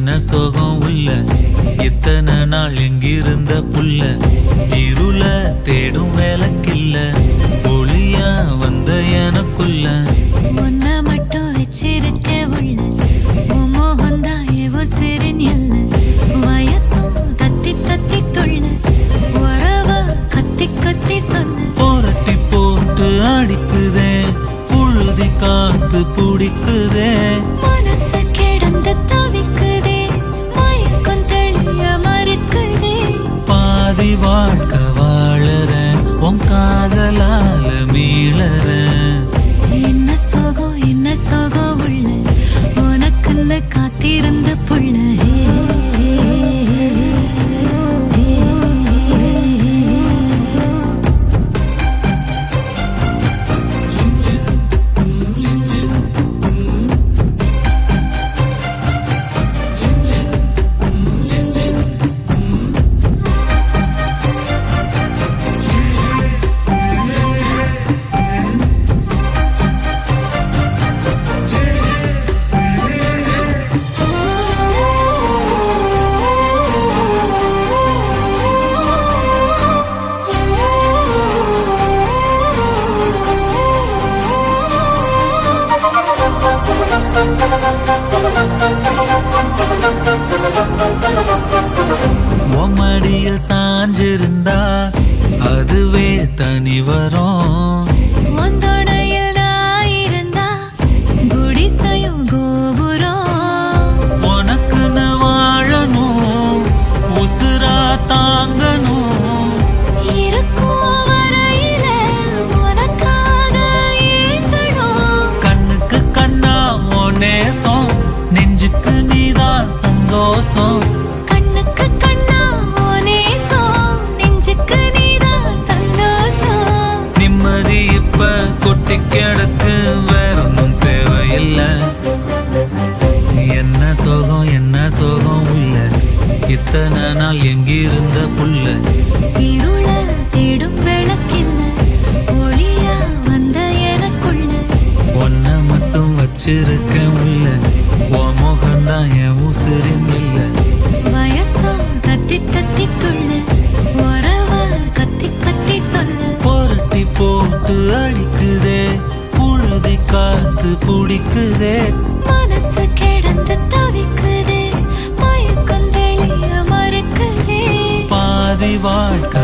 என்ன சோகம் உள்ள இத்தனை நாள் எங்கிருந்த புள்ள இருள தேடும் வேலைக்கில்ல ஒளியா வந்த எனக்குள்ள உன்னை மட்டும் வச்சிருக்க உள்ள மோகந்தா எவோ சிறின் எல்ல வயசும் தத்தி தத்தி தொள்ள உறவ கத்தி கத்தி சொல்ல போரட்டி போட்டு அடிக்குதே புழுதி காத்து பிடிக்குதே வாழ்க்கை வாழற உன் காதலால மீளற என்ன சோகம் உள்ள உனக்குன்னு காத்திருந்த புள்ள மடியில் சாஞ்சிருந்தா அதுவே தனி வரும் உனக்குன்னு வாழணும் உசுரா தாங்கணும் கண்ணுக்கு கண்ணா ஓ நேசம் நெஞ்சுக்கு நீதான் சந்தோஷம் கொட்டி கிடக்கு வேற ஒன்றும் தேவையில்லை என்ன சோகம் உள்ள இத்தனை நாள் எங்கிருந்த புள்ள இருள தேடும் விளக்கில்ல ஒளியா வந்த எனக்குள்ள ஒன்ன மட்டும் வச்சிருக்க உள்ள உன் முகம்தான் என் உசிரின் இல்லை வயசோ தத்தி தத்திக்குள்ள உறவ கத்தி கத்தி சொல்ல புரட்டி போட்டு அடிக்குதே புழுதி காத்து பிடிக்குதே மனசு கிடந்து தவிக்குதே மயக்கம் தெளிய மறுக்குதே பாதி வாழ்க்கை